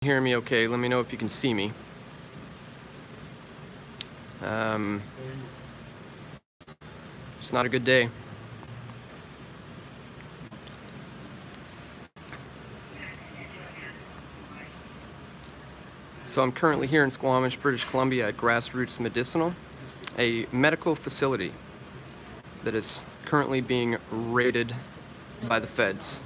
hear me okay. Let me know if you can see me. It's not a good day. So I'm currently here in Squamish, British Columbia at Grassroots Medicinal, a medical facility that is currently being raided by the feds.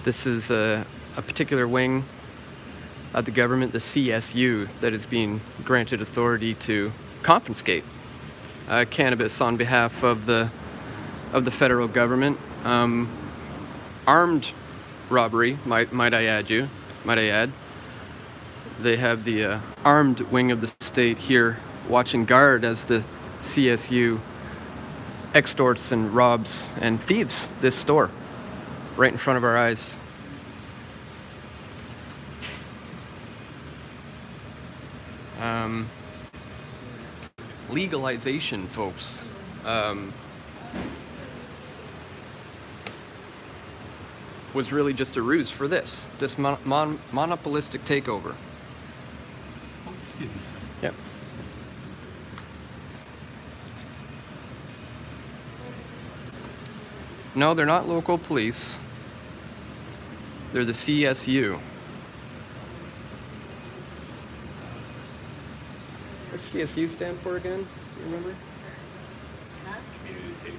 This is a particular wing of the government, the CSU, that is being granted authority to confiscate cannabis on behalf of the federal government. Armed robbery, might I add. They have the armed wing of the state here watching guard as the CSU extorts and robs and thieves this store right in front of our eyes. Legalization, folks. Was really just a ruse for this monopolistic takeover. Excuse me, sir. Yep. No, they're not local police. They're the CSU. What's CSU stand for again? Do you remember? Community safety.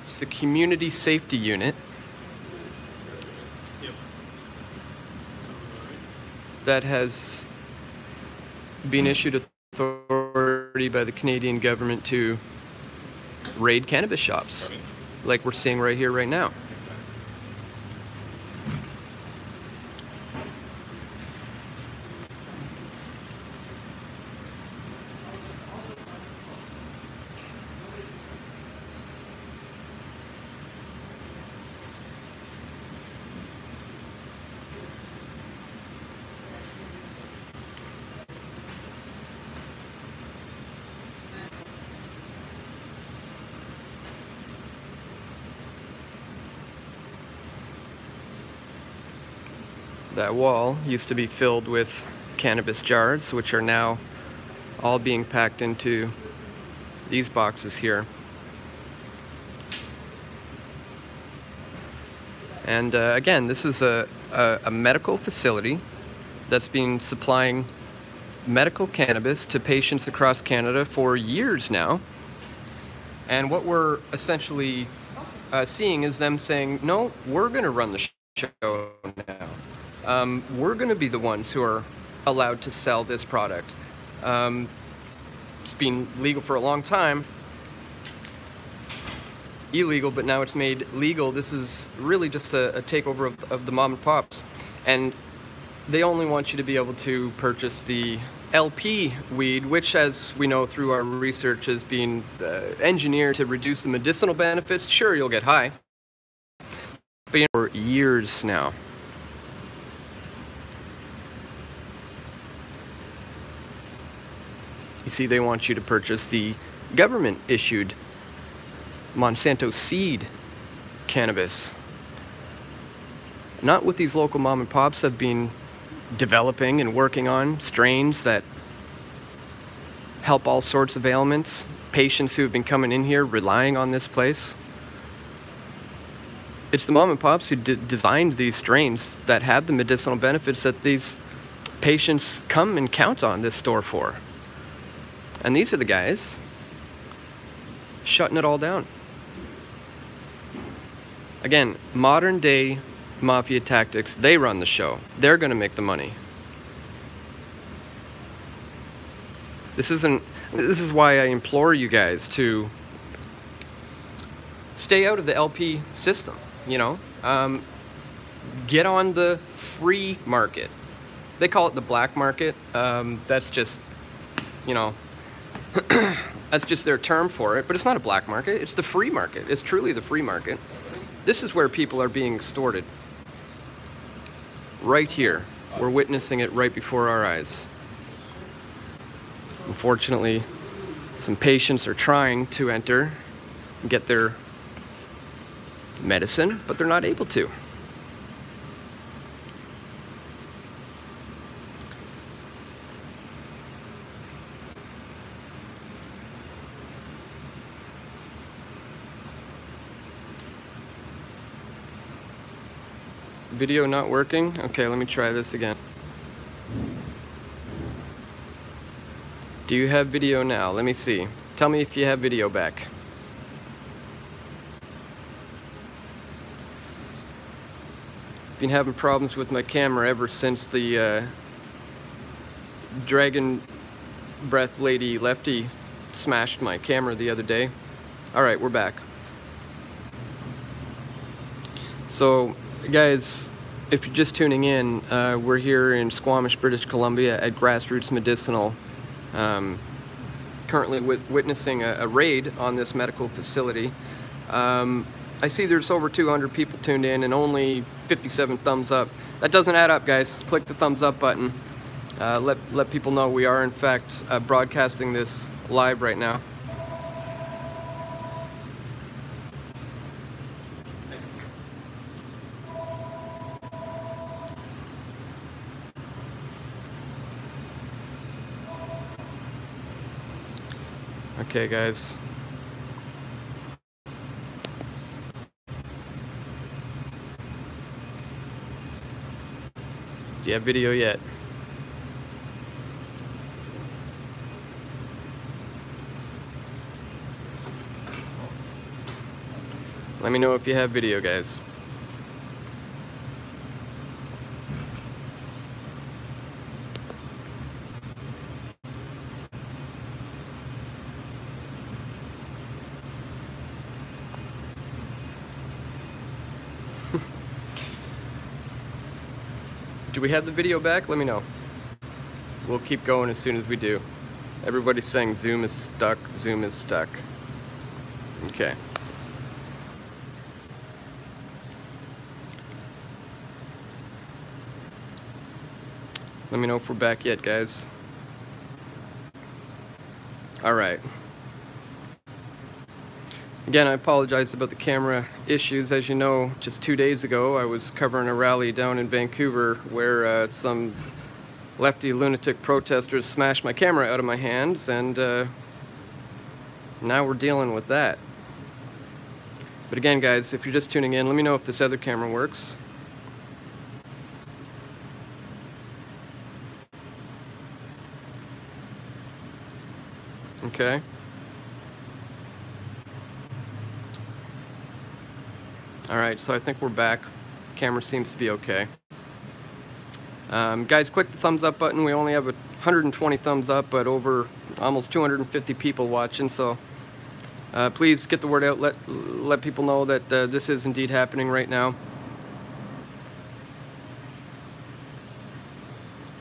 It's the Community Safety Unit. Yep. That has been issued authority by the Canadian government to raid cannabis shops, like we're seeing right here, right now. That wall used to be filled with cannabis jars, which are now all being packed into these boxes here. And again, this is a medical facility that's been supplying medical cannabis to patients across Canada for years now. And what we're essentially seeing is them saying, no, we're going to run the show now. We're going to be the ones who are allowed to sell this product. It's been legal for a long time. Illegal, but now it's made legal. This is really just a takeover of the mom and pops. And they only want you to be able to purchase the LP weed, which, as we know through our research, has been engineered to reduce the medicinal benefits. Sure, you'll get high. But for years now. You see, they want you to purchase the government-issued Monsanto seed cannabis. Not what these local mom and pops have been developing and working on, strains that help all sorts of ailments, patients who have been coming in here relying on this place. It's the mom and pops who designed these strains that have the medicinal benefits that these patients come and count on this store for. And these are the guys shutting it all down. Again, modern day mafia tactics. They run the show. They're going to make the money. This is why I implore you guys to stay out of the LP system, you know. Get on the free market. They call it the black market. That's just, you know, that's just their term for it, but it's not a black market. It's the free market. It's truly the free market. This is where people are being extorted. Right here. We're witnessing it right before our eyes. Unfortunately, some patients are trying to enter and get their medicine, but they're not able to. Video not working? Okay, let me try this again. Do you have video now? Let me see. Tell me if you have video back. Been having problems with my camera ever since the Dragon Breath Lady Lefty smashed my camera the other day. Alright, we're back. So, guys, if you're just tuning in, we're here in Squamish, British Columbia at Grassroots Medicinal, currently witnessing a raid on this medical facility. I see there's over 200 people tuned in and only 57 thumbs up. That doesn't add up, guys. Click the thumbs up button. Let people know we are in fact broadcasting this live right now. Okay, guys. Do you have video yet? Let me know if you have video, guys. Do we have the video back? Let me know. We'll keep going as soon as we do. Everybody's saying Zoom is stuck, Zoom is stuck. Okay. Let me know if we're back yet, guys. Alright. Again, I apologize about the camera issues. As you know, just 2 days ago, I was covering a rally down in Vancouver where some lefty lunatic protesters smashed my camera out of my hands, and now we're dealing with that. But again, guys, if you're just tuning in, let me know if this other camera works. Okay. Alright, so I think we're back. Camera seems to be okay. Guys, click the thumbs up button. We only have 120 thumbs up, but over almost 250 people watching, so please get the word out. Let people know that this is indeed happening right now.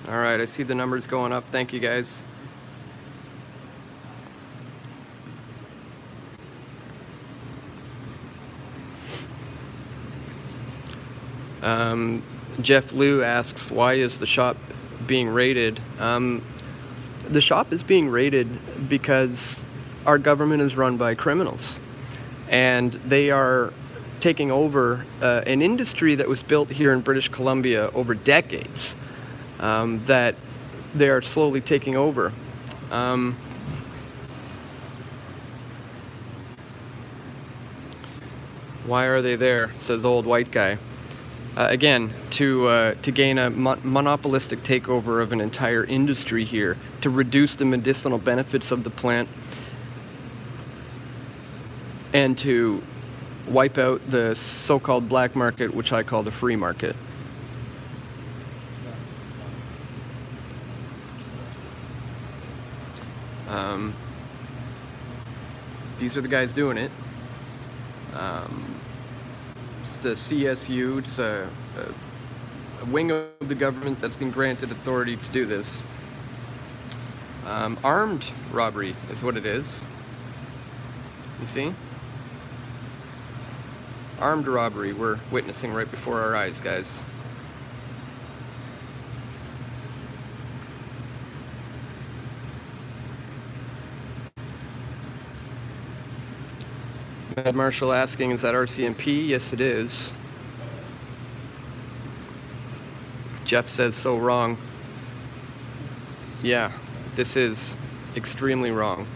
Alright, I see the numbers going up. Thank you, guys. Jeff Liu asks, why is the shop being raided? The shop is being raided because our government is run by criminals, and they are taking over an industry that was built here in British Columbia over decades, that they are slowly taking over. Why are they there, says the old white guy. Again, to gain a monopolistic takeover of an entire industry here, to reduce the medicinal benefits of the plant, and to wipe out the so-called black market, which I call the free market. These are the guys doing it. The CSU, it's a wing of the government that's been granted authority to do this. Armed robbery is what it is. You see? Armed robbery we're witnessing right before our eyes, guys. Mad Marshall asking, is that RCMP? Yes, it is. Jeff says so wrong. Yeah, this is extremely wrong.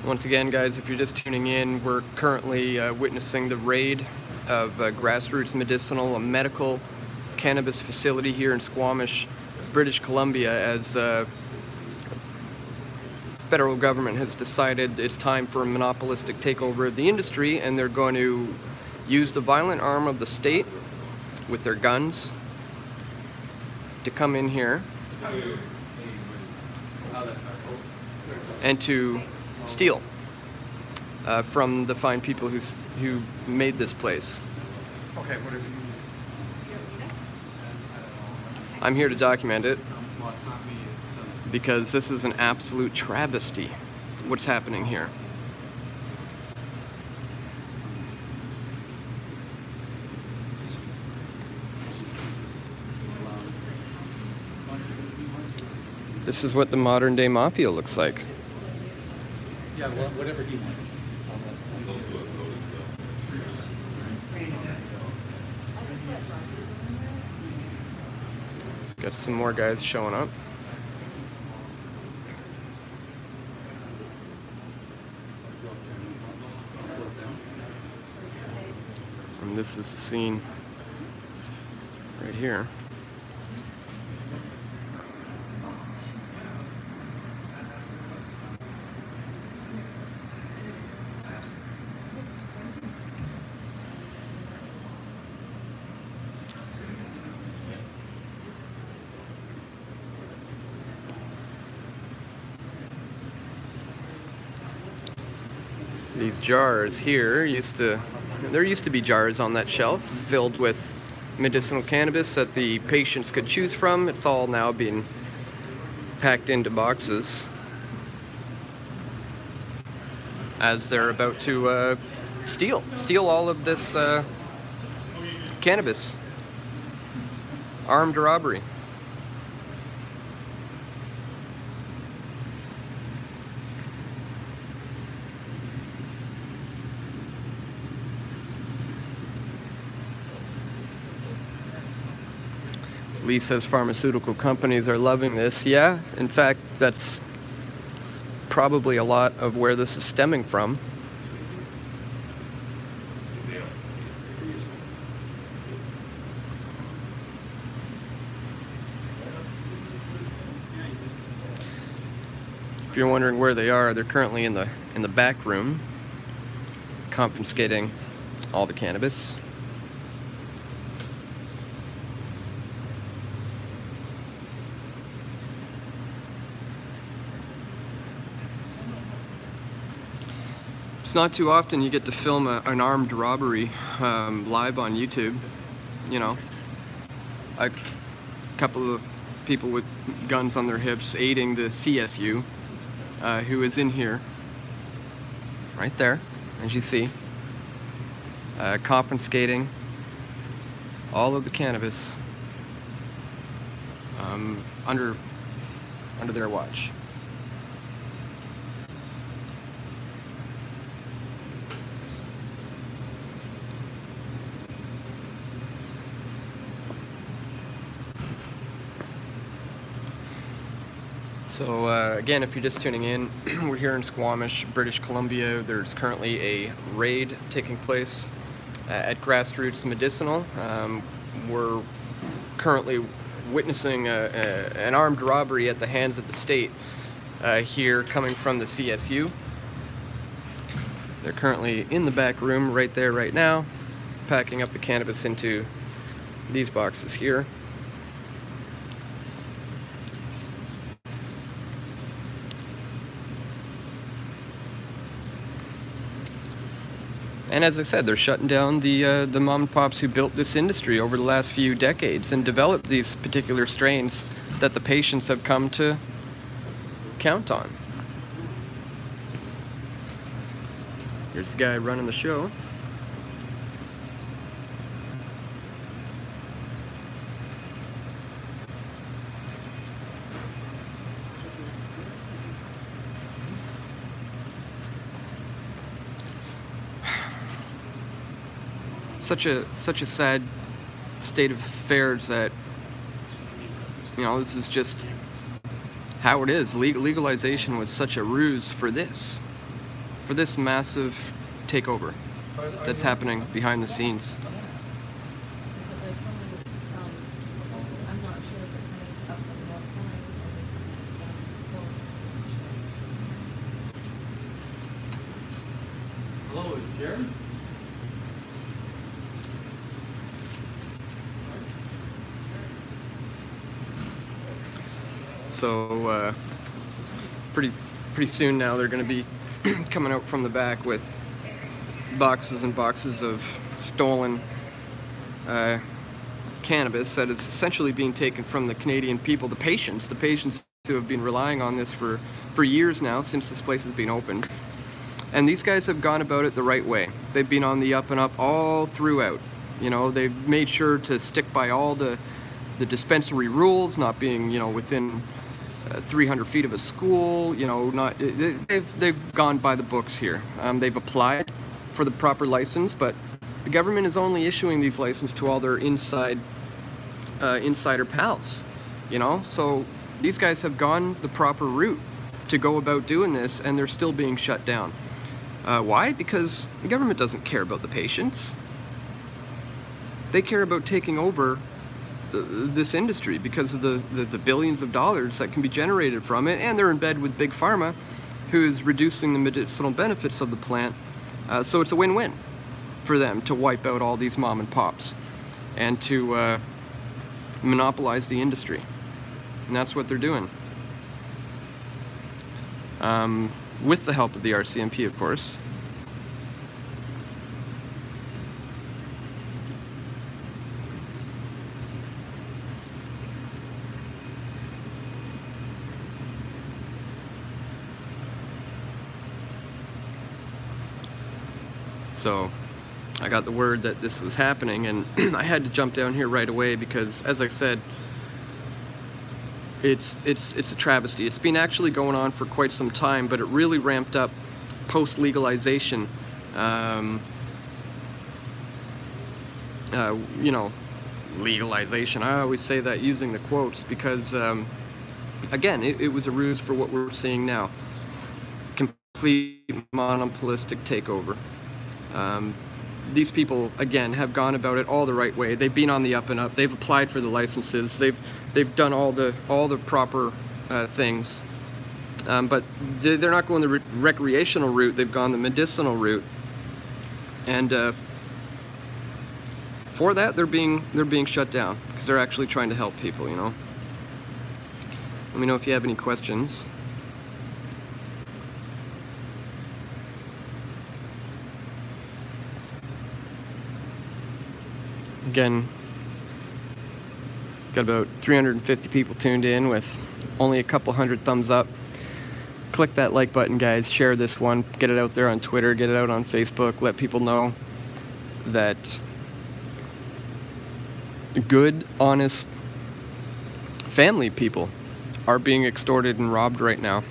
Once again, guys, if you're just tuning in, we're currently witnessing the raid of Grassroots Medicinal, a medical cannabis facility here in Squamish, British Columbia, as federal government has decided it's time for a monopolistic takeover of the industry, and they're going to use the violent arm of the state with their guns to come in here and to steal from the fine people who made this place. Okay, whatever you need. I'm here to document it because this is an absolute travesty, what's happening here. This is what the modern day mafia looks like. Yeah, whatever you want. Got some more guys showing up. And this is the scene right here. These jars here there used to be jars on that shelf filled with medicinal cannabis that the patients could choose from. It's all now being packed into boxes as they're about to steal all of this cannabis. Armed robbery. Lee says pharmaceutical companies are loving this. Yeah, in fact, that's probably a lot of where this is stemming from. If you're wondering where they are, they're currently in the back room, confiscating all the cannabis. It's not too often you get to film an armed robbery live on YouTube. You know, a couple of people with guns on their hips aiding the CSU, who is in here, right there, as you see, confiscating all of the cannabis under their watch. So again, if you're just tuning in, we're here in Squamish, British Columbia. There's currently a raid taking place at Grassroots Medicinal. We're currently witnessing an armed robbery at the hands of the state here, coming from the CSU. They're currently in the back room right there right now, packing up the cannabis into these boxes here. And as I said, they're shutting down the mom and pops who built this industry over the last few decades and developed these particular strains that the patients have come to count on. Here's the guy running the show. such a sad state of affairs that, you know, this is just how it is. Legalization was such a ruse for this massive takeover that's happening behind the scenes. Hello, is Jerry? So pretty soon now they're going to be coming out from the back with boxes and boxes of stolen cannabis that is essentially being taken from the Canadian people, the patients who have been relying on this for years now, since this place has been opened. And these guys have gone about it the right way. They've been on the up and up all throughout. You know, they've made sure to stick by all the dispensary rules, not being, you know, within 300 feet of a school. You know, they've gone by the books here. They've applied for the proper license, but the government is only issuing these licenses to all their insider pals. You know, so these guys have gone the proper route to go about doing this, and they're still being shut down. Why? Because the government doesn't care about the patients. They care about taking over this industry because of the billions of dollars that can be generated from it, and they're in bed with Big Pharma, who is reducing the medicinal benefits of the plant. So it's a win-win for them to wipe out all these mom and pops and to monopolize the industry. And that's what they're doing. With the help of the RCMP, of course. So I got the word that this was happening, and I had to jump down here right away because, as I said, it's a travesty. It's been actually going on for quite some time, but it really ramped up post-legalization. You know, legalization. I always say that using the quotes because, again, it was a ruse for what we're seeing now. Complete monopolistic takeover. These people, again, have gone about it all the right way. They've been on the up and up. They've applied for the licenses. They've done all the proper things. But they're not going the recreational route. They've gone the medicinal route. And for that, they're being shut down because they're actually trying to help people. You know. Let me know if you have any questions. Again, got about 350 people tuned in with only a couple hundred thumbs up. Click that like button, guys. Share this one. Get it out there on Twitter. Get it out on Facebook. Let people know that good, honest family people are being extorted and robbed right now.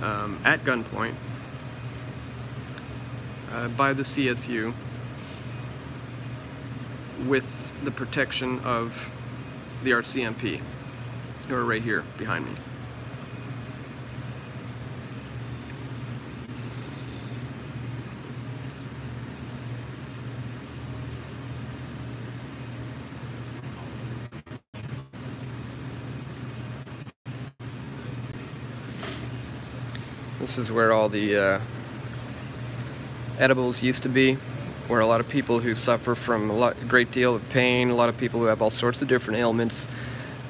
At gunpoint by the CSU, with the protection of the RCMP, who are right here behind me. This is where all the edibles used to be, where a lot of people who suffer from a great deal of pain, a lot of people who have all sorts of different ailments,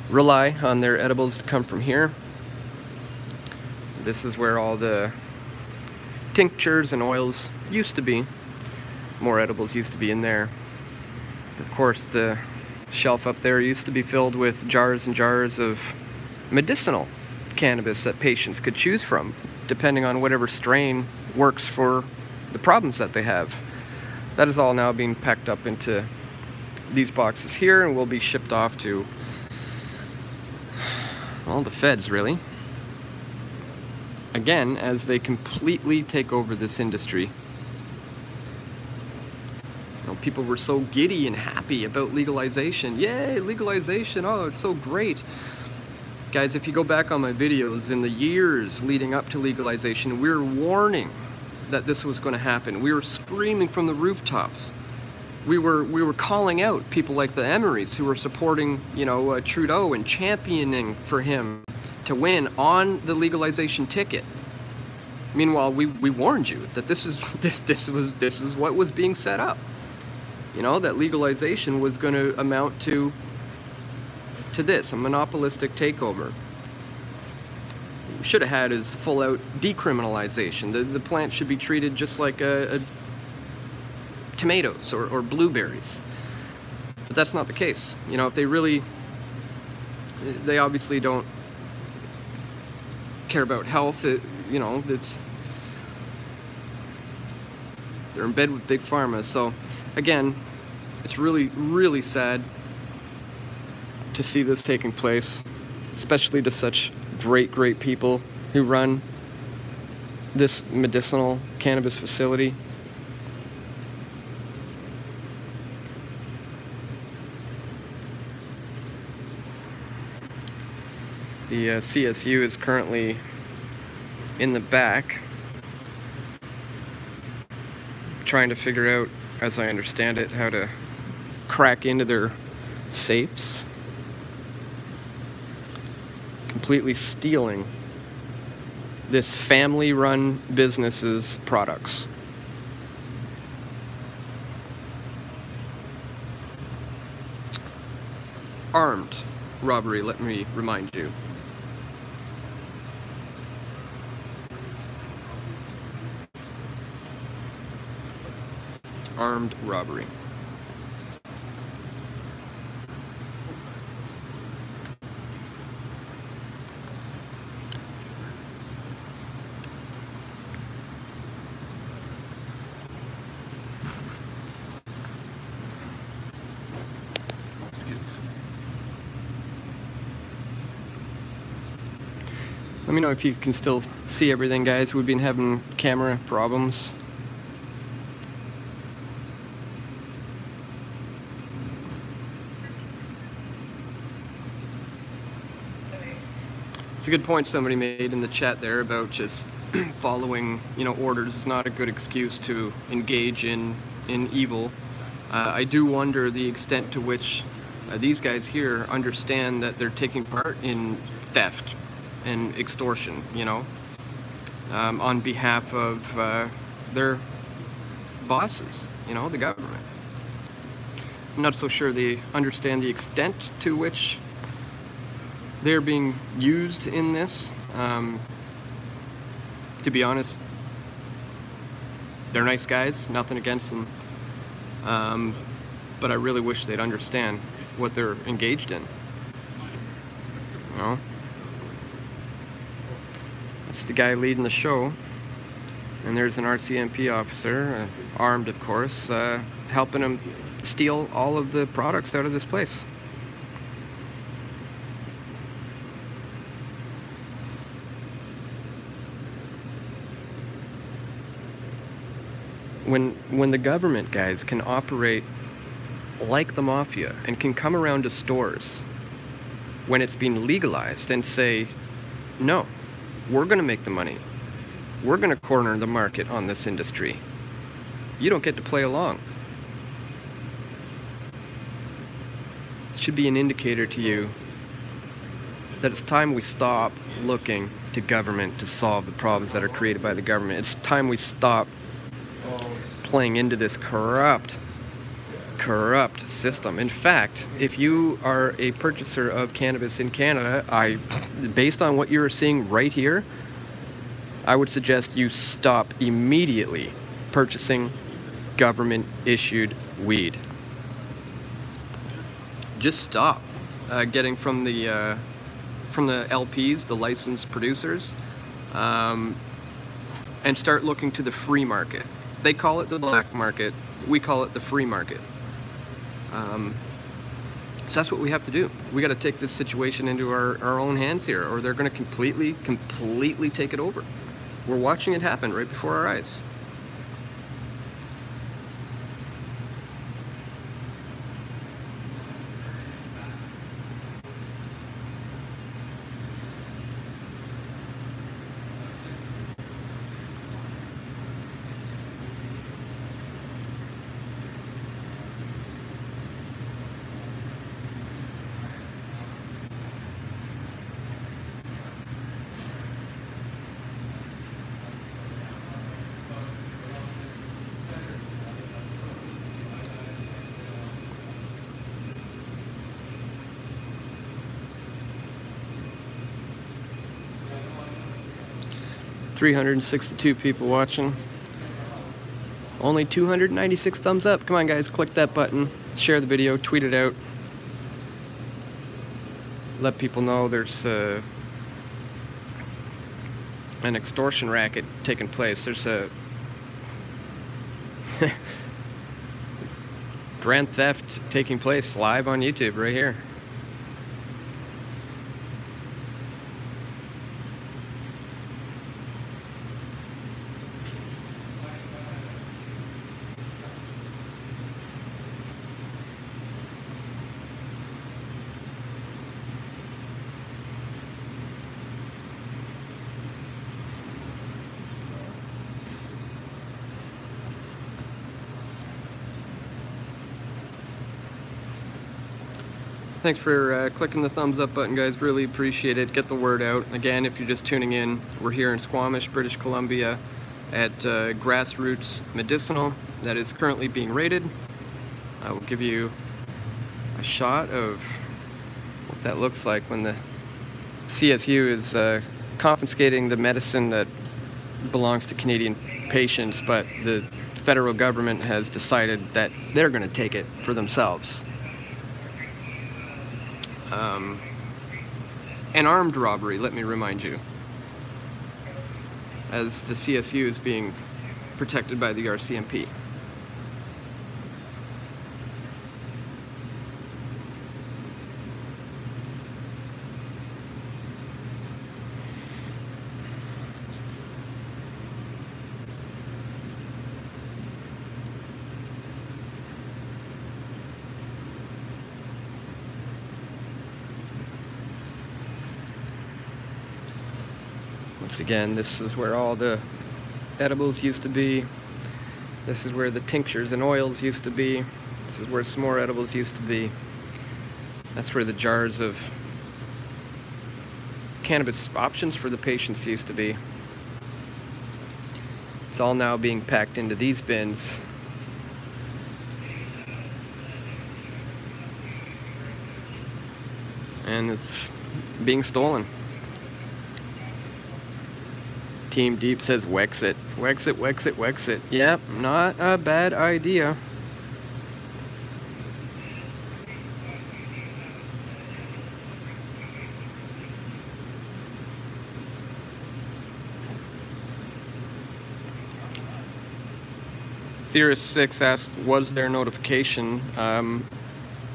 rely on their edibles to come from here. This is where all the tinctures and oils used to be. More edibles used to be in there. Of course, the shelf up there used to be filled with jars and jars of medicinal cannabis that patients could choose from, depending on whatever strain works for the problems that they have. That is all now being packed up into these boxes here and will be shipped off to all the feds, really. Again, as they completely take over this industry people were so giddy and happy about legalization. Yay, legalization, oh, it's so great. Guys, if you go back on my videos, in the years leading up to legalization, we were warning that this was going to happen. We were screaming from the rooftops. We were calling out people like the Emerys who were supporting, you know, Trudeau and championing for him to win on the legalization ticket. Meanwhile, we warned you that this is what was being set up. You know, that legalization was going to amount to this, a monopolistic takeover. We should have had is full-out decriminalization. The plant should be treated just like tomatoes or blueberries. But that's not the case. You know, if they obviously don't care about health. You know, they're in bed with Big Pharma. So again, it's really, really sad to see this taking place, especially to such great people who run this medicinal cannabis facility. The CSU is currently in the back trying to figure out, as I understand it, how to crack into their safes, completely stealing this family-run business's products. Armed robbery, let me remind you. Armed robbery. Let me know if you can still see everything, guys. We've been having camera problems. It's a good point somebody made in the chat there about just following, you know, orders is not a good excuse to engage in evil. I do wonder the extent to which these guys here understand that they're taking part in theft and extortion, you know, on behalf of their bosses, you know, the government. I'm not so sure they understand the extent to which they're being used in this. To be honest, they're nice guys, nothing against them, but I really wish they'd understand what they're engaged in, you know. That's the guy leading the show, and there's an RCMP officer, armed of course, helping him steal all of the products out of this place. When the government, guys, can operate like the mafia and can come around to stores when it's been legalized and say, no, we're going to make the money. We're going to corner the market on this industry. You don't get to play along. It should be an indicator to you that it's time we stop looking to government to solve the problems that are created by the government. It's time we stop playing into this corrupt system. In fact, if you are a purchaser of cannabis in Canada, based on what you're seeing right here, I would suggest you stop immediately purchasing government-issued weed. Just stop getting from the LPs, the licensed producers, and start looking to the free market. They call it the black market. We call it the free market. So that's what we have to do. We got to take this situation into our own hands here, or they're going to completely take it over. We're watching it happen right before our eyes. 362 people watching. Only 296 thumbs up. Come on, guys, click that button. Share the video, tweet it out. Let people know there's an extortion racket taking place. There's a grand theft taking place live on YouTube right here. Thanks for clicking the thumbs up button, guys. Really appreciate it. Get the word out. Again, if you're just tuning in, we're here in Squamish, British Columbia at Grassroots Medicinal that is currently being raided. I will give you a shot of what that looks like when the CSU is confiscating the medicine that belongs to Canadian patients, but the federal government has decided that they're going to take it for themselves. An armed robbery, let me remind you, as the CSU is being protected by the RCMP. Once again, this is where all the edibles used to be. This is where the tinctures and oils used to be. This is where some more edibles used to be. That's where the jars of cannabis options for the patients used to be. It's all now being packed into these bins. And it's being stolen. Team Deep says Wexit. Wexit, Wexit, Wexit. Yep, not a bad idea. Theorist6 asked, was there notification?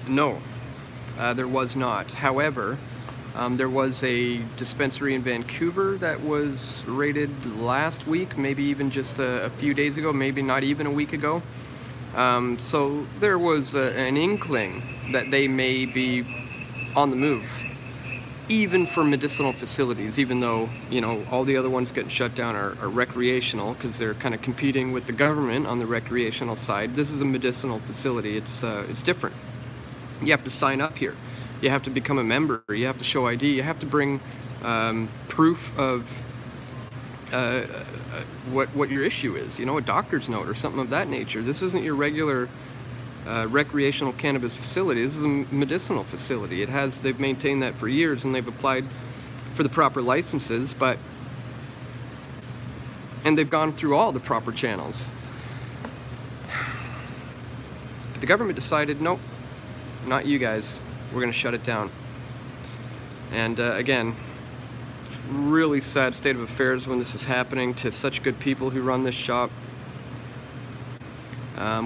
No, there was not. However, there was a dispensary in Vancouver that was raided last week, maybe even just a few days ago, maybe not even a week ago. So there was an inkling that they may be on the move, even for medicinal facilities, even though, you know, all the other ones getting shut down are recreational because they're kind of competing with the government on the recreational side. This is a medicinal facility. It's different. You have to sign up here. You have to become a member, you have to show ID, you have to bring proof of what your issue is, you know, a doctor's note or something of that nature. This isn't your regular recreational cannabis facility. This is a medicinal facility. They've maintained that for years and they've applied for the proper licenses, and they've gone through all the proper channels. But the government decided, nope, not you guys. We're going to shut it down. And again, really sad state of affairs when this is happening to such good people who run this shop.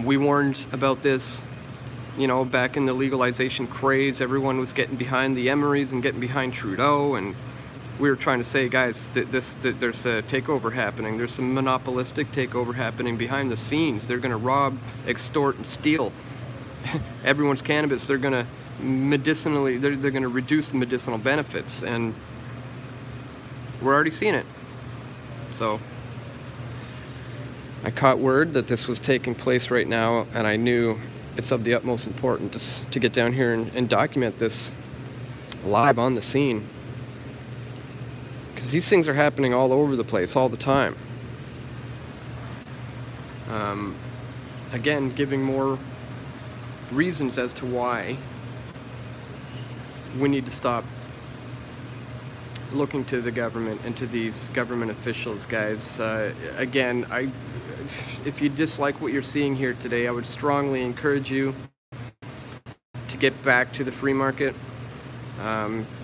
We warned about this, you know, back in the legalization craze. Everyone was getting behind the Emerys and getting behind Trudeau, and we were trying to say, guys, there's a takeover happening. There's some monopolistic takeover happening behind the scenes. They're going to rob, extort, and steal everyone's cannabis. They're going to medicinally, they're going to reduce the medicinal benefits, and we're already seeing it. So I caught word that this was taking place right now, and I knew it's of the utmost importance to get down here and document this live on the scene, because these things are happening all over the place all the time. Again, giving more reasons as to why we need to stop looking to the government and to these government officials, guys. Again, if you dislike what you're seeing here today, I would strongly encourage you to get back to the free market.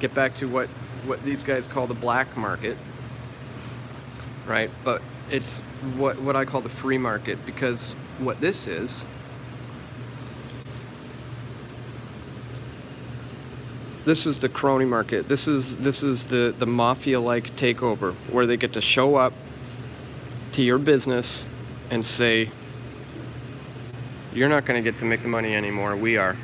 Get back to what these guys call the black market, right? But it's what I call the free market, because what this is the crony market. This is the mafia-like takeover, where they get to show up to your business and say, you're not going to get to make the money anymore, we are.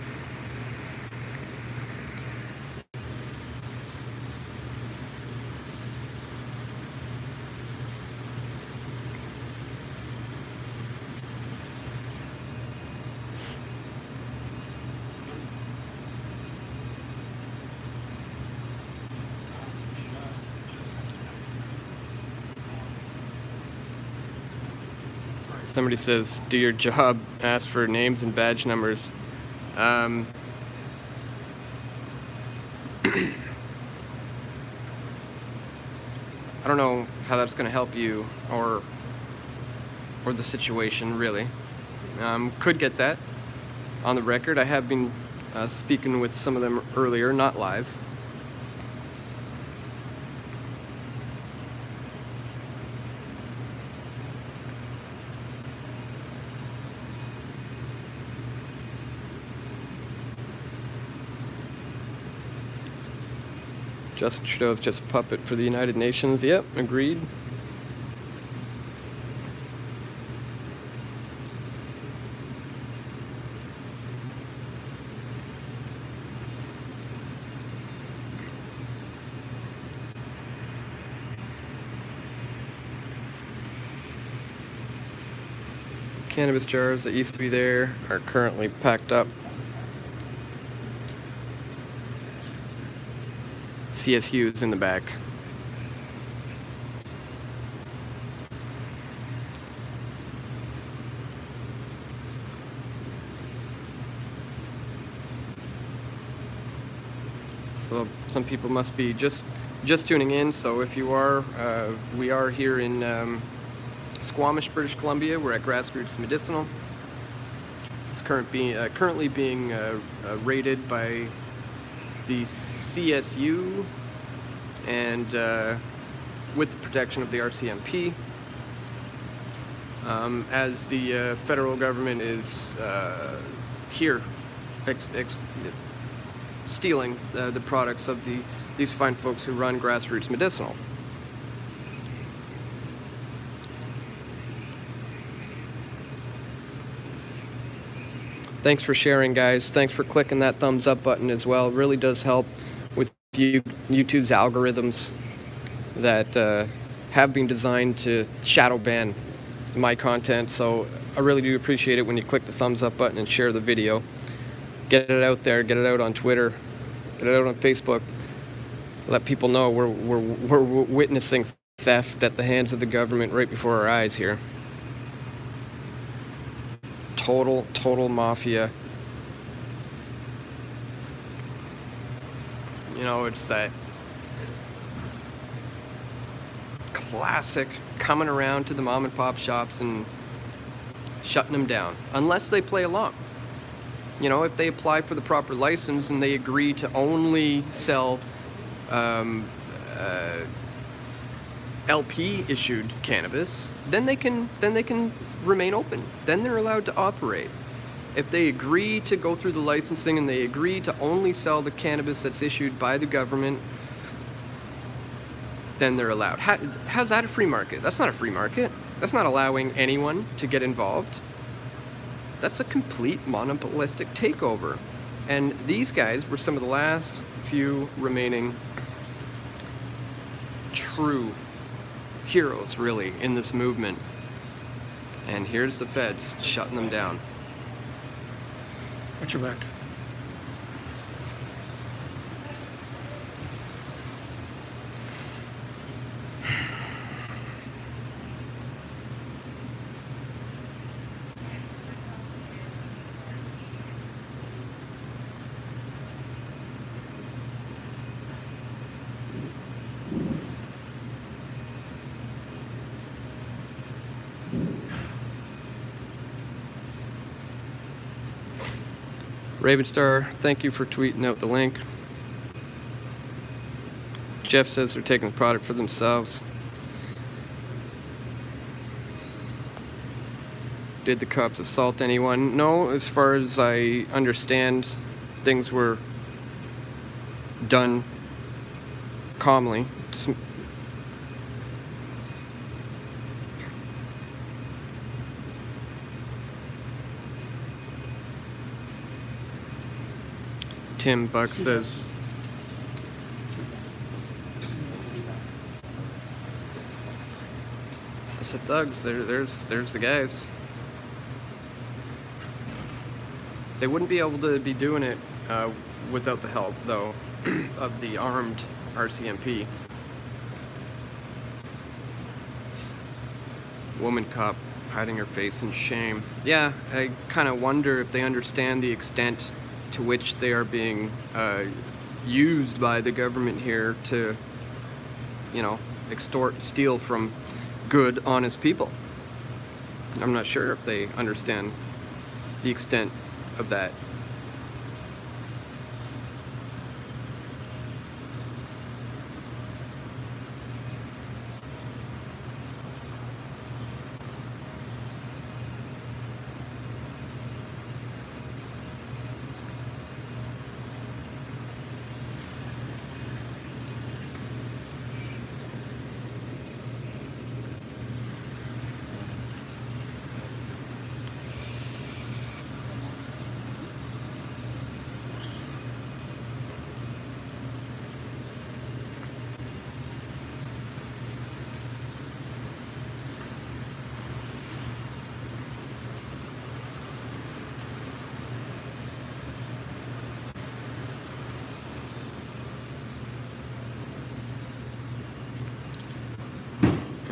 Somebody says, do your job, ask for names and badge numbers. I don't know how that's going to help you or the situation, really. Could get that on the record. I have been speaking with some of them earlier, not live. Justin Trudeau's just a puppet for the United Nations. Yep, agreed. Cannabis jars that used to be there are currently packed up. CSU's in the back. So some people must be just tuning in. So if you are, we are here in Squamish, British Columbia. We're at Grassroots Medicinal. It's currently being raided by the CSU and with the protection of the RCMP, as the federal government is here stealing the products of these fine folks who run Grassroots Medicinal. Thanks for sharing, guys. Thanks for clicking that thumbs up button as well. It really does help with YouTube's algorithms that have been designed to shadow ban my content. So I really do appreciate it when you click the thumbs up button and share the video. Get it out there. Get it out on Twitter. Get it out on Facebook. Let people know we're witnessing theft at the hands of the government right before our eyes here. Total mafia. You know, it's that classic coming around to the mom and pop shops and shutting them down, unless they play along. You know, if they apply for the proper license and they agree to only sell LP issued cannabis, then they can remain open. Then they're allowed to operate. If they agree to go through the licensing and they agree to only sell the cannabis that's issued by the government, then they're allowed. How's that a free market? That's not a free market. That's not allowing anyone to get involved. That's a complete monopolistic takeover. And these guys were some of the last few remaining true heroes, really, in this movement. And here's the feds shutting them down. Watch your back. Ravenstar, thank you for tweeting out the link. Jeff says they're taking the product for themselves. Did the cops assault anyone? No, as far as I understand, things were done calmly. Tim Buck says, it's the thugs. There's the guys. They wouldn't be able to be doing it without the help, though, of the armed RCMP. Woman cop hiding her face in shame. Yeah, I kind of wonder if they understand the extent to which they are being used by the government here to, you know, extort, steal from good, honest people. I'm not sure if they understand the extent of that.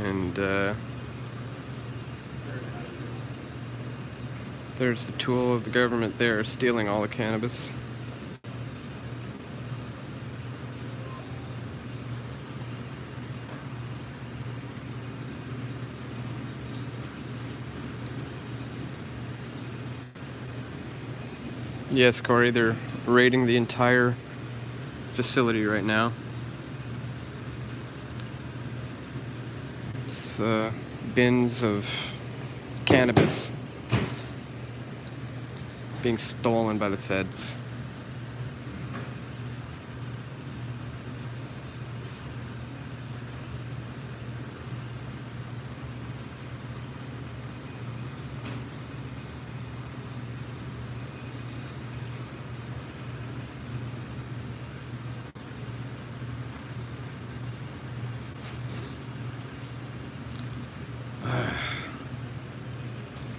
And there's the tool of the government there, stealing all the cannabis. Yes, Corey, they're raiding the entire facility right now. It's bins of cannabis being stolen by the feds.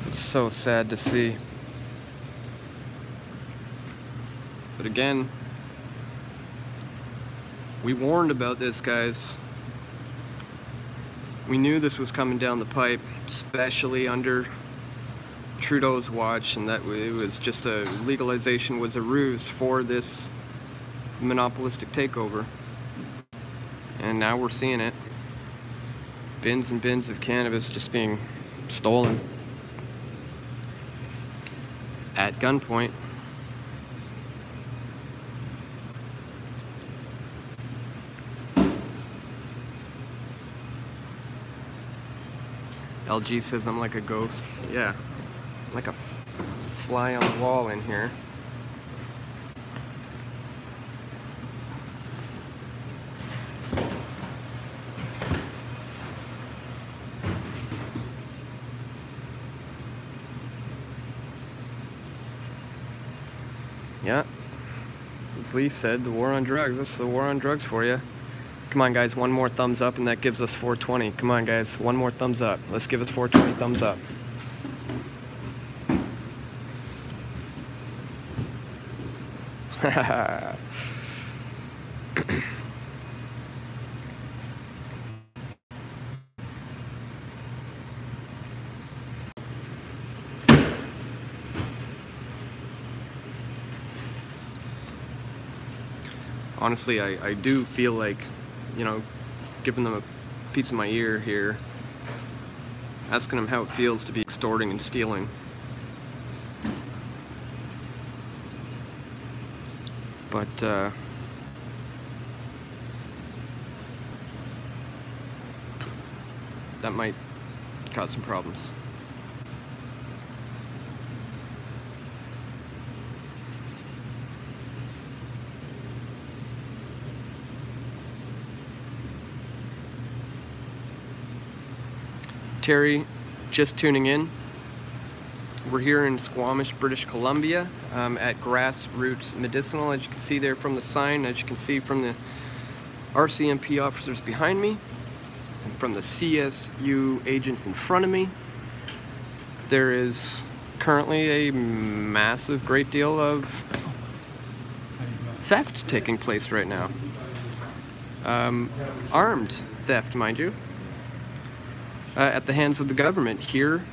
It's so sad to see. But again, we warned about this, guys. We knew this was coming down the pipe, especially under Trudeau's watch, and that it was just a legalization was a ruse for this monopolistic takeover. And now we're seeing it. Bins and bins of cannabis just being stolen at gunpoint. LG says I'm like a ghost. Yeah, like a fly on the wall in here. Yeah, as Lee said, the war on drugs. That's the war on drugs for you. Come on, guys, one more thumbs up and that gives us 420. Come on, guys, one more thumbs up. Let's give us 420 thumbs up. Honestly, I do feel like, you know, giving them a piece of my ear here, asking them how it feels to be extorting and stealing. But that might cause some problems. Terry, just tuning in. We're here in Squamish, British Columbia, at Grassroots Medicinal, as you can see there from the sign, as you can see from the RCMP officers behind me, and from the CSU agents in front of me. There is currently a massive, great deal of theft taking place right now. Armed theft, mind you. At the hands of the government here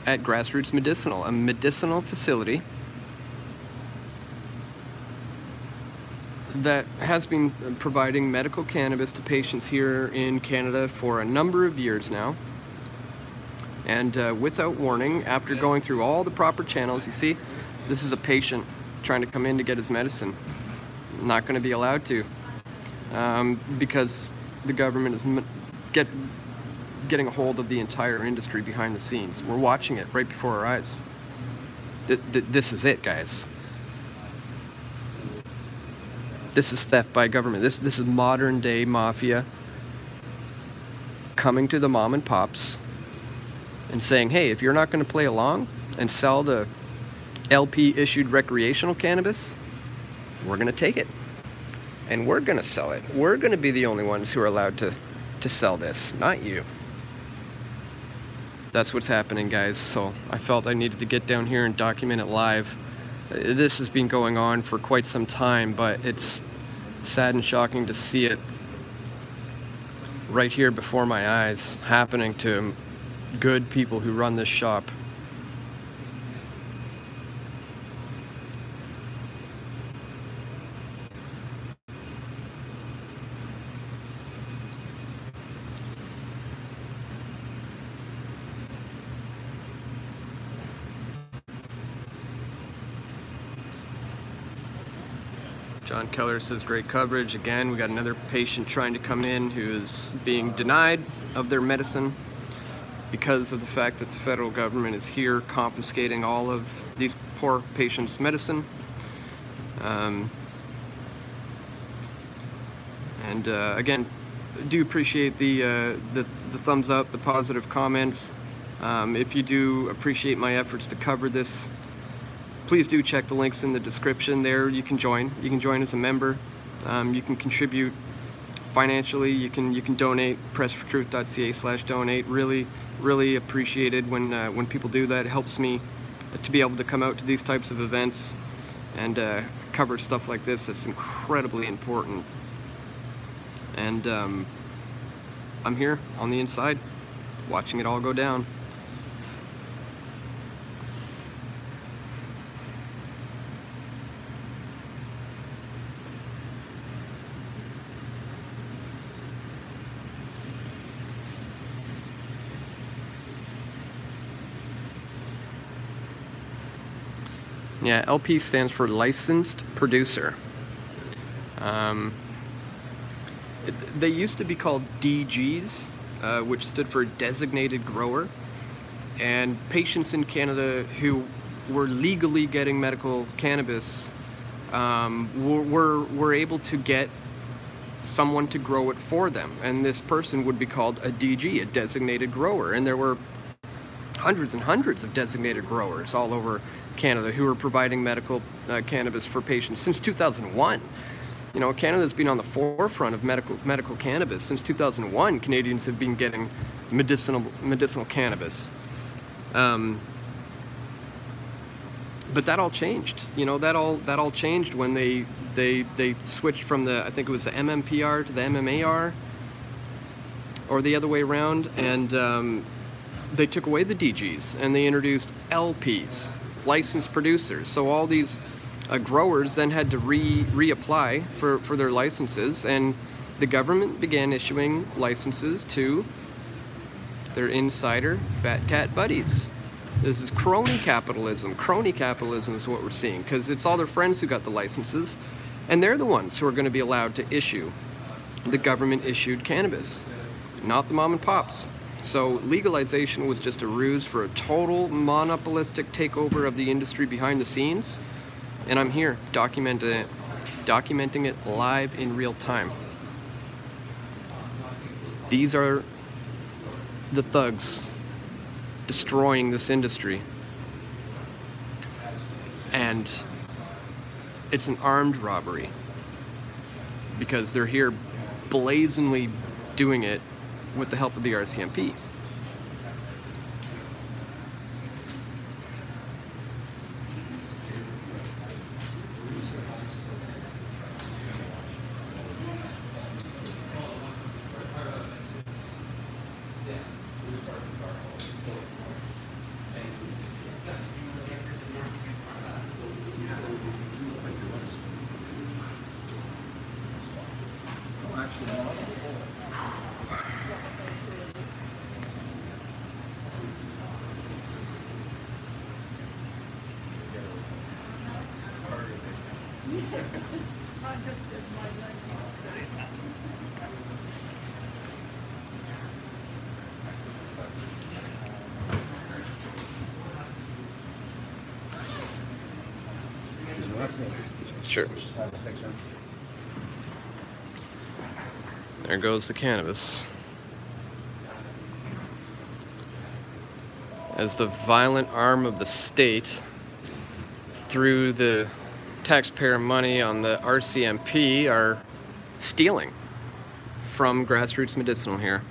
at Grassroots Medicinal, a medicinal facility that has been providing medical cannabis to patients here in Canada for a number of years now. And without warning, after going through all the proper channels, you see, this is a patient trying to come in to get his medicine. Not going to be allowed to, because the government is getting a hold of the entire industry behind the scenes. We're watching it right before our eyes. This is it, guys. This is theft by government. This is modern day mafia coming to the mom and pops and saying, hey, if you're not going to play along and sell the LP issued recreational cannabis, we're going to take it and we're going to sell it. We're going to be the only ones who are allowed to sell this, not you. That's what's happening, guys. So I felt I needed to get down here and document it live. This has been going on for quite some time, but it's sad and shocking to see it right here before my eyes, happening to good people who run this shop. John Keller says, great coverage. Again, we got another patient trying to come in who is being denied of their medicine because of the fact that the federal government is here confiscating all of these poor patients' medicine. Again, do appreciate the thumbs up, the positive comments. If you do appreciate my efforts to cover this, please do check the links in the description there. You can join. You can join as a member. You can contribute financially. You can donate. pressfortruth.ca/donate. Really appreciated when people do that. It helps me to be able to come out to these types of events and cover stuff like this. That's incredibly important. And I'm here on the inside, watching it all go down. Yeah, LP stands for licensed producer. They used to be called DGs, which stood for designated grower. And patients in Canada who were legally getting medical cannabis were able to get someone to grow it for them. And this person would be called a DG, a designated grower. And there were hundreds and hundreds of designated growers all over Canada who are providing medical cannabis for patients since 2001. You know, Canada's been on the forefront of medical cannabis since 2001. Canadians have been getting medicinal cannabis, but that all changed. You know, that all changed when they switched from the, I think it was the MMPR to the MMAR, or the other way around, and they took away the DGs and they introduced LPs, licensed producers. So all these growers then had to reapply for their licenses, and the government began issuing licenses to their insider fat cat buddies. This is crony capitalism. Crony capitalism is what we're seeing, because it's all their friends who got the licenses, And they're the ones who are going to be allowed to issue the government-issued cannabis, not the mom and pops. So legalization was just a ruse for a total monopolistic takeover of the industry behind the scenes. And I'm here documenting it live in real time. These are the thugs destroying this industry. And it's an armed robbery because they're here blazingly doing it with the help of the RCMP. Sure. There goes the cannabis. As the violent arm of the state, through the taxpayer money on the RCMP, are stealing from grassroots medicinal here.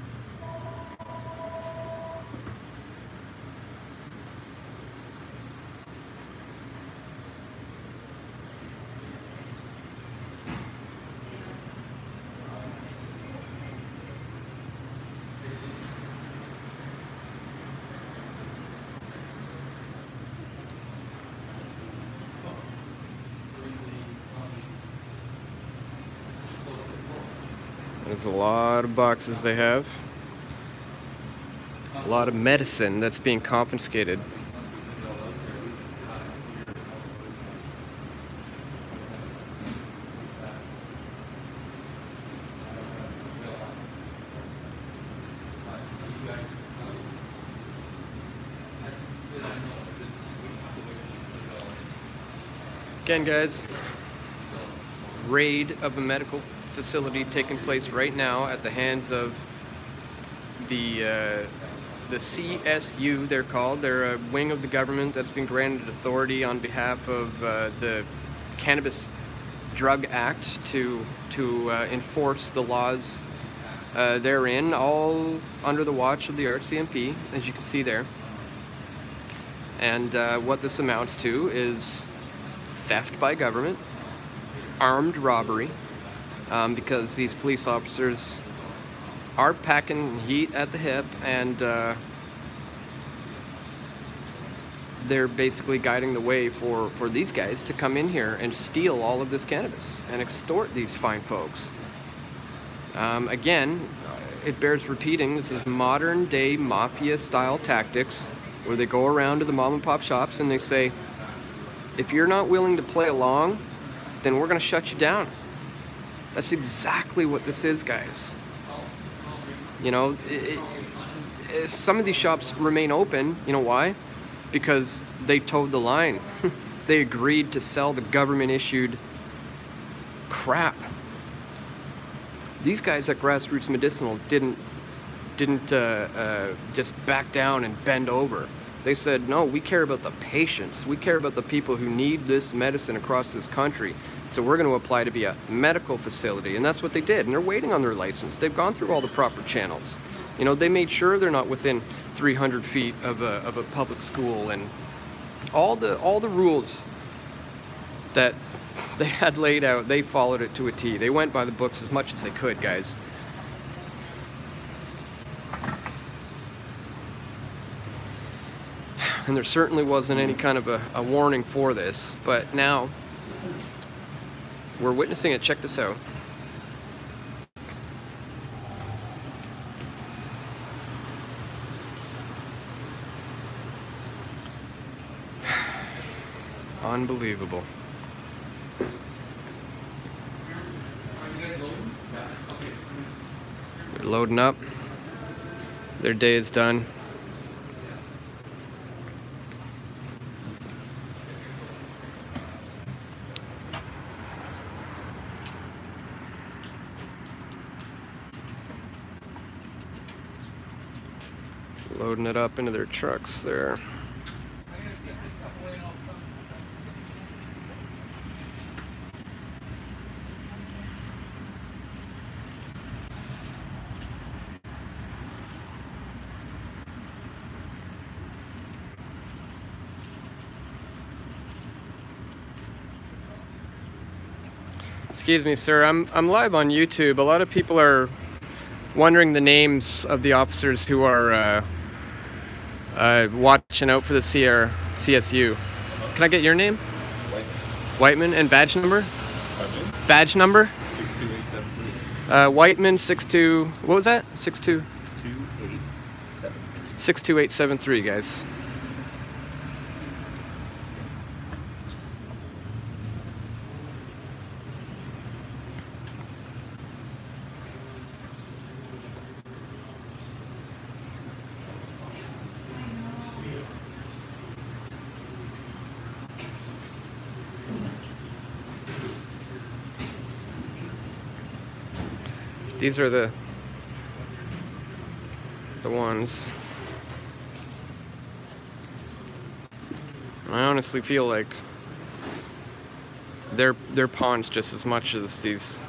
There's a lot of boxes they have. A lot of medicine that's being confiscated. Again, guys, raid of a medical facility taking place right now at the hands of the CSU, they're called. They're a wing of the government that's been granted authority on behalf of the Cannabis Drug Act to enforce the laws therein, all under the watch of the RCMP, as you can see there. And what this amounts to is theft by government, armed robbery, because these police officers are packing heat at the hip, and they're basically guiding the way for these guys to come in here and steal all of this cannabis and extort these fine folks. Again, it bears repeating, this is modern day mafia style tactics where they go around to the mom and pop shops and they say, if you're not willing to play along, then we're going to shut you down. That's exactly what this is, guys. You know, some of these shops remain open. You know why? Because they towed the line. They agreed to sell the government-issued crap. These guys at Grassroots Medicinal didn't just back down and bend over. They said, no, we care about the patients. We care about the people who need this medicine across this country. So we're going to apply to be a medical facility. And that's what they did. And they're waiting on their license. They've gone through all the proper channels. You know, they made sure they're not within 300 feet of a public school, and all the rules that they had laid out, they followed it to a T. They went by the books as much as they could, guys. And there certainly wasn't any kind of a warning for this, but now we're witnessing it. Check this out. Unbelievable. loading up. Their day is done. Loading it up into their trucks there. Excuse me, sir. I'm live on YouTube. A lot of people are wondering the names of the officers who are watching out for the CSU. Can I get your name? Whiteman. And badge number? Badge number? 62873. Whiteman 62. What was that? 62873, guys. These are the ones. I honestly feel like they're pawns just as much as these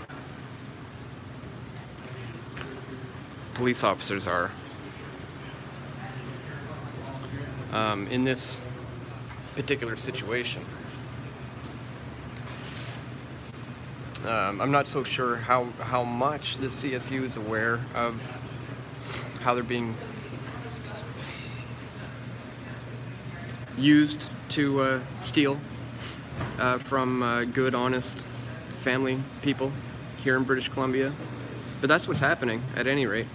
police officers are. In this particular situation. I'm not so sure how much the CSU is aware of how they're being used to steal from good, honest family people here in British Columbia. But that's what's happening at any rate.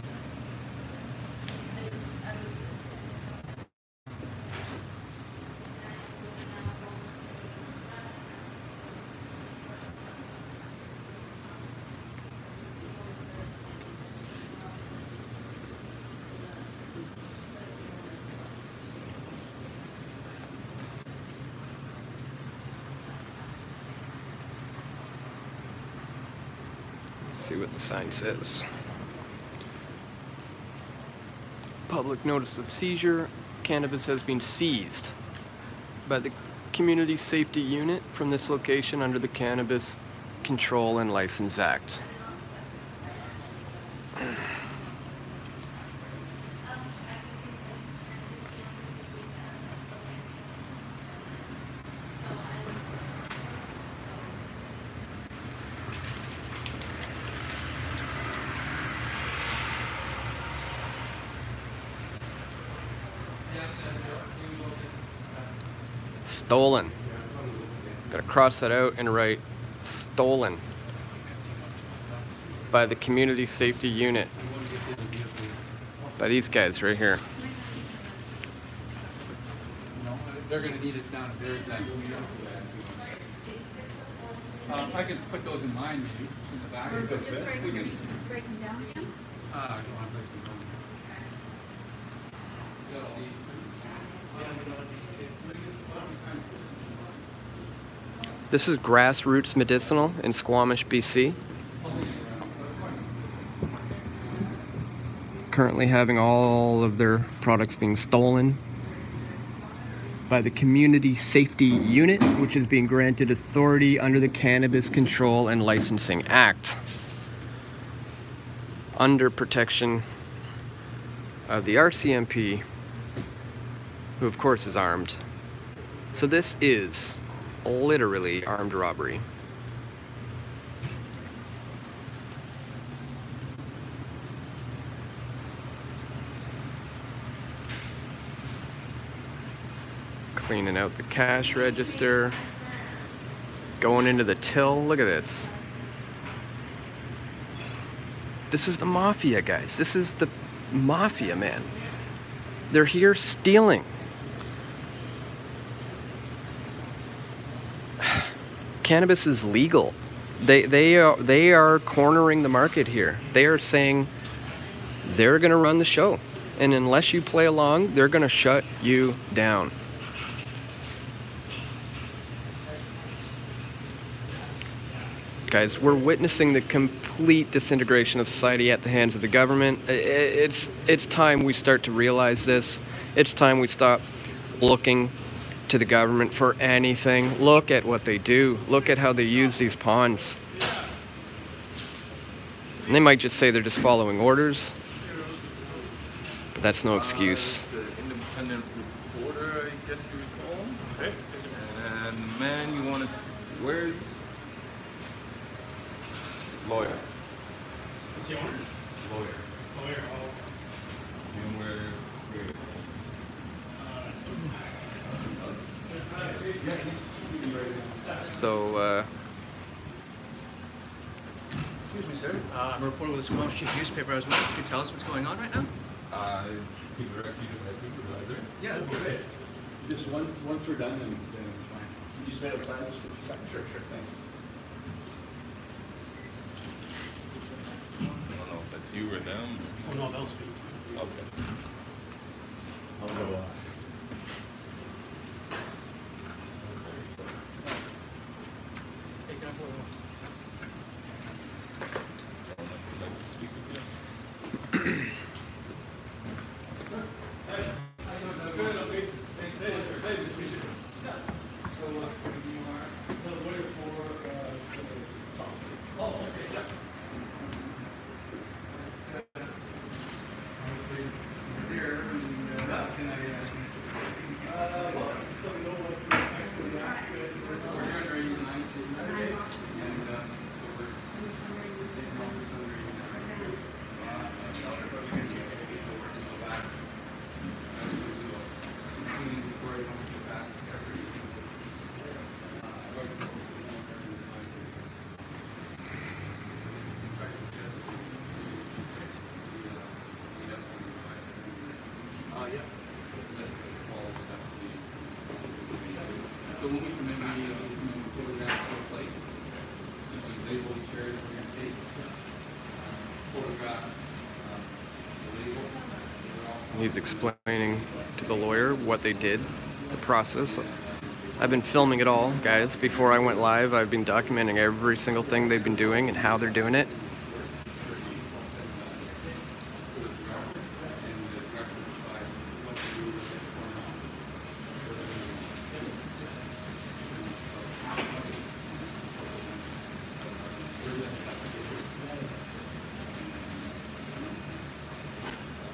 See what the sign says. Public notice of seizure. Cannabis has been seized by the Community Safety Unit from this location under the Cannabis Control and License Act. Stolen. Gotta cross that out and write stolen by the Community Safety Unit. By these guys right here. They're going to need it down at their side. I can put those in mine maybe, in the back. Break them down again? I don't want to break them down. This is Grassroots Medicinal in Squamish, BC. Currently having all of their products being stolen by the Community Safety Unit, which is being granted authority under the Cannabis Control and Licensing Act, under protection of the RCMP, who of course is armed. So this is literally armed robbery. Cleaning out the cash register, going into the till. Look at this. This is the mafia, guys. This is the mafia, man. They're here stealing. Cannabis is legal. They are cornering the market here. They are saying they're going to run the show. And unless you play along, they're going to shut you down. Guys, we're witnessing the complete disintegration of society at the hands of the government. It's time we start to realize this. It's time we stop looking to the government for anything. Look at what they do. Look at how they use these pawns. And they might just say they're just following orders, but that's no excuse. The independent reporter, I guess you would call him. Okay. And man, you want to, where's lawyer? What's the owner? Lawyer. Lawyer. And where? Yeah, he's even right now. So, Excuse me, sir. I'm a reporter with the Squamish Chief newspaper. I was wondering if you could tell us what's going on right now? I could direct you to my supervisor. Yeah, that'd be great. Just once we're done, then it's fine. Can you stay outside just for a second? Sure, thanks. I don't know if that's you or them. Oh, no, they'll speak. Okay. I'll go, Take it up a little. I'd like to speak with you. So when we come in, we photograph both places. They will share it, we're gonna take, photograph, the labels. he's explaining to the lawyer what they did, the process. I've been filming it all, guys. Before I went live, I've been documenting every single thing they've been doing and how they're doing it.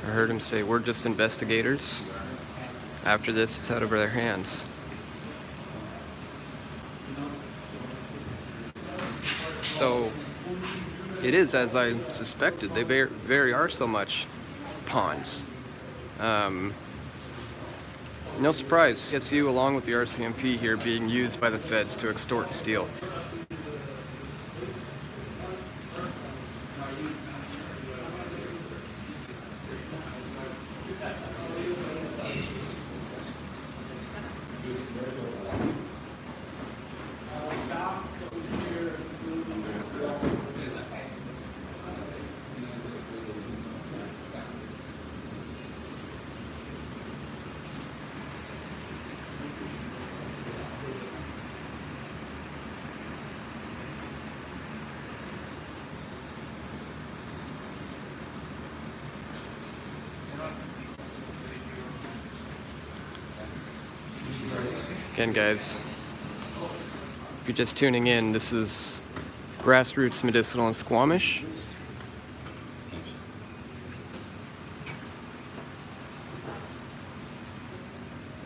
I heard him say, we're just investigators. After this, it's out of their hands. So, it is as I suspected. They very are so much pawns. No surprise, CSU along with the RCMP here being used by the feds to extort and steal. Again, guys, if you're just tuning in, this is Grassroots Medicinal in Squamish.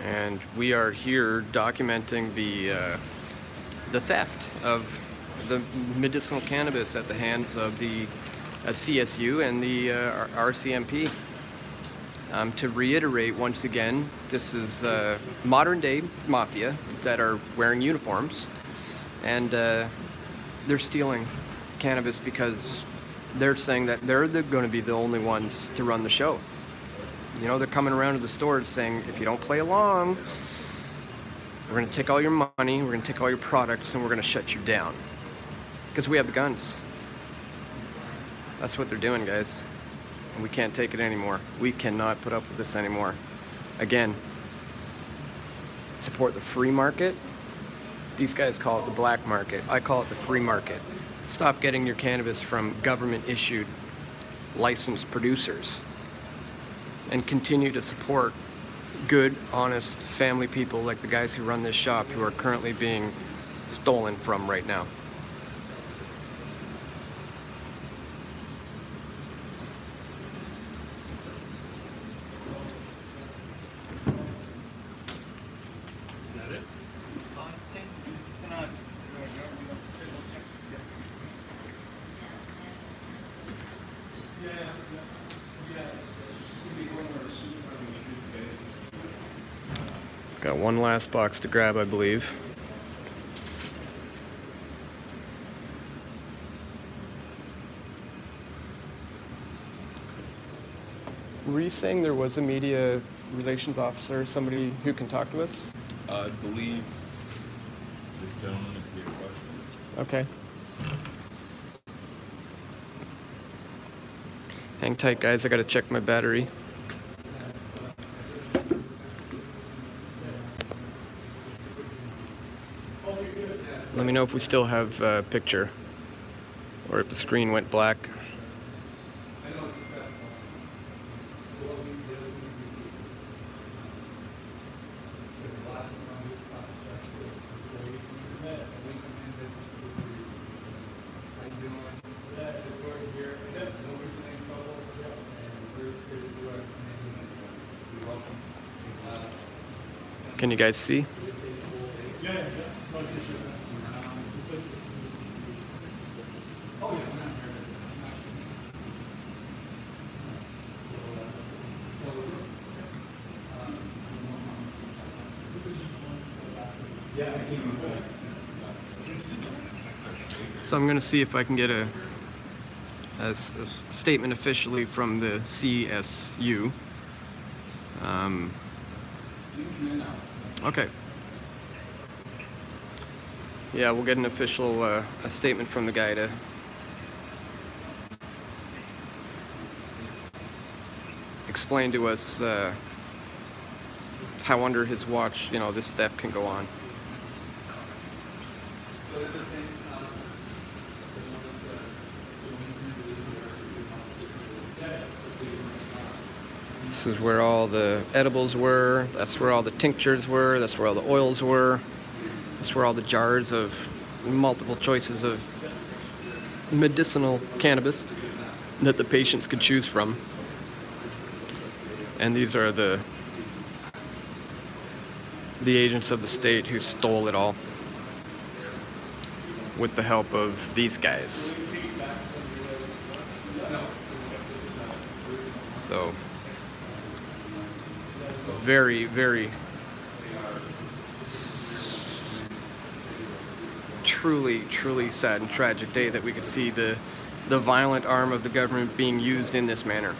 And we are here documenting the theft of the medicinal cannabis at the hands of the CSU and the RCMP. To reiterate once again, this is modern day mafia that are wearing uniforms, and they're stealing cannabis because they're saying that they're going to be the only ones to run the show. You know, they're coming around to the stores saying, if you don't play along, we're going to take all your money, we're going to take all your products, and we're going to shut you down. Because we have the guns. That's what they're doing, guys. And we can't take it anymore. We cannot put up with this anymore. Again, support the free market. These guys call it the black market. I call it the free market. Stop getting your cannabis from government-issued licensed producers. And continue to support good, honest family people like the guys who run this shop who are currently being stolen from right now. Got one last box to grab, I believe. Were you saying there was a media relations officer, somebody who can talk to us? I believe this gentleman is here question. Okay. Hang tight, guys. I gotta check my battery. Let me know if we still have a picture or if the screen went black. Can you guys see? So I'm going to see if I can get a statement officially from the CSU. Okay. Yeah, we'll get an official a statement from the guy to explain to us how under his watch, you know, this theft can go on. This is where all the edibles were, that's where all the tinctures were, that's where all the oils were, that's where all the jars of multiple choices of medicinal cannabis that the patients could choose from. And these are the agents of the state who stole it all with the help of these guys. So very, very truly sad and tragic day that we could see the violent arm of the government being used in this manner.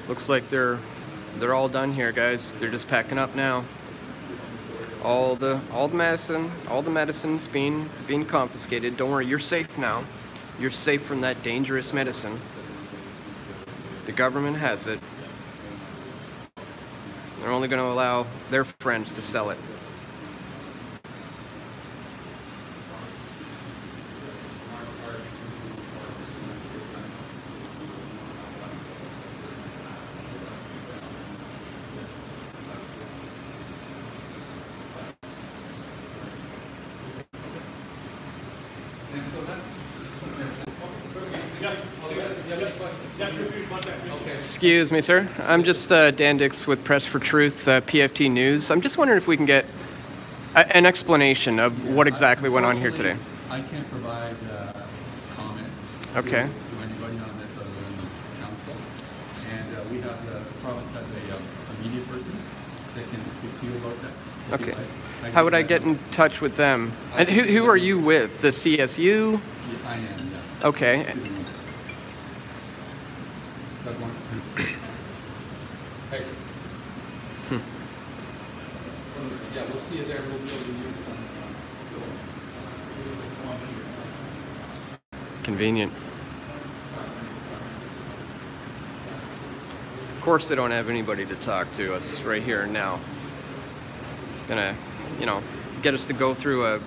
Looks like they're all done here, guys. They're just packing up now. All the medicine's being confiscated. Don't worry, you're safe now. You're safe from that dangerous medicine. The government has it. They're only going to allow their friends to sell it. Excuse me, sir. I'm just Dan Dix with Press for Truth, PFT News. I'm just wondering if we can get an explanation of what exactly went on here today. I can't provide comment Okay. to anybody authority on this other than the council. And we have the province has a media person that can speak to you about that. If Okay. you like. How would I can get do in touch with them? And who are you with? The CSU? that. I am, yeah. Okay. That one. Hey. Yeah, we'll see you there. We'll be able to use Convenient. Of course they don't have anybody to talk to us right here and now. Gonna, you know, get us to go through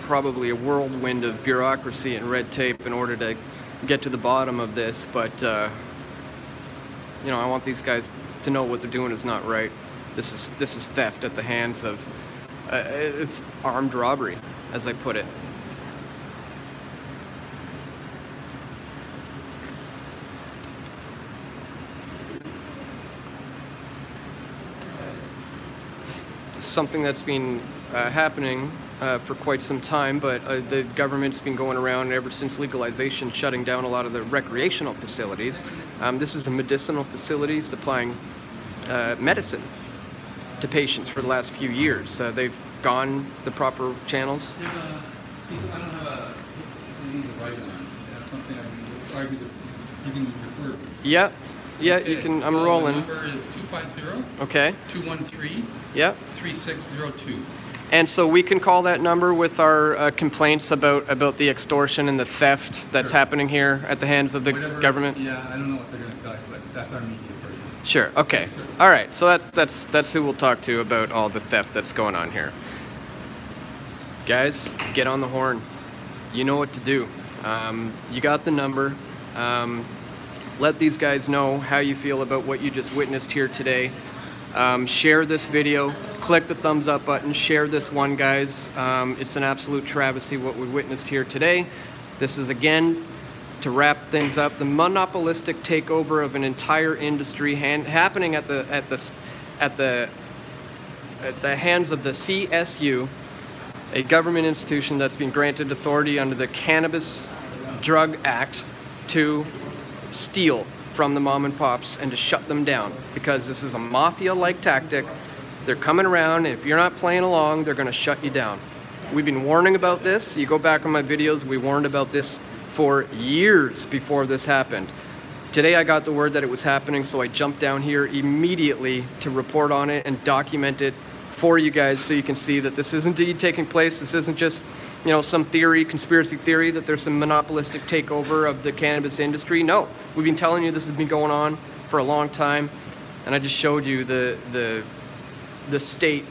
probably a whirlwind of bureaucracy and red tape in order to get to the bottom of this, but you know, I want these guys to know what they're doing is not right. This is theft at the hands of it's armed robbery, as I put it. Something that's been happening for quite some time, but the government's been going around ever since legalization, shutting down a lot of the recreational facilities. This is a medicinal facility supplying medicine to patients for the last few years. They've gone the proper channels. I don't have a need to write on. That's something I would argue this giving you refer. Yeah, yeah, Okay. you can. I'm So rolling. The number is 250 Okay. 213 Yep. 3602. And so we can call that number with our complaints about the extortion and the theft that's Sure. happening here at the hands of the Whatever- government. Yeah, I don't know what they're going to tell you, but that's our media person. Sure. Okay. Sure. All right. So that's who we'll talk to about all the theft that's going on here. Guys, get on the horn. You know what to do. You got the number. Let these guys know how you feel about what you just witnessed here today. Share this video. Click the thumbs up button. Share this one, guys. It's an absolute travesty what we witnessed here today. This is, again, to wrap things up, the monopolistic takeover of an entire industry happening at the hands of the CSU, a government institution that's been granted authority under the Cannabis Drug Act to steal from the mom and pops and to shut them down, because this is a mafia-like tactic. They're coming around, and if you're not playing along, they're going to shut you down. We've been warning about this. You go back on my videos, we warned about this for years before this happened. Today I got the word that it was happening, so I jumped down here immediately to report on it and document it for you guys so you can see that this is indeed taking place. This isn't just, you know, some theory, conspiracy theory, that there's some monopolistic takeover of the cannabis industry. No, we've been telling you this has been going on for a long time, and I just showed you the state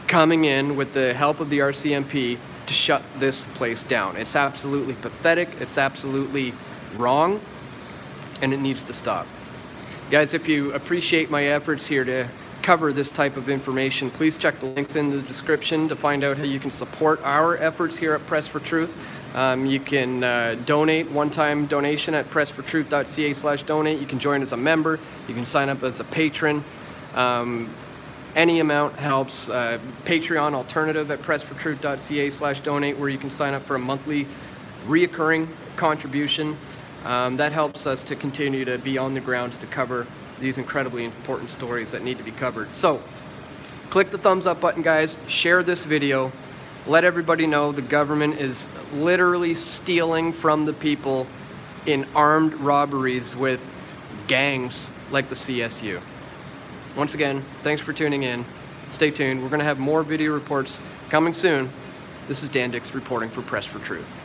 coming in with the help of the RCMP to shut this place down. It's absolutely pathetic, it's absolutely wrong, and it needs to stop. Guys, if you appreciate my efforts here to cover this type of information, please check the links in the description to find out how you can support our efforts here at Press for Truth. You can donate, one-time donation at pressfortruth.ca/donate. You can join as a member. You can sign up as a patron. Any amount helps. Patreon alternative at pressfortruth.ca/donate, where you can sign up for a monthly reoccurring contribution. That helps us to continue to be on the grounds to cover these incredibly important stories that need to be covered. So, click the thumbs up button, guys. Share this video. Let everybody know the government is literally stealing from the people in armed robberies with gangs like the CSU. Once again, thanks for tuning in. Stay tuned. We're going to have more video reports coming soon. This is Dan Dix reporting for Press for Truth.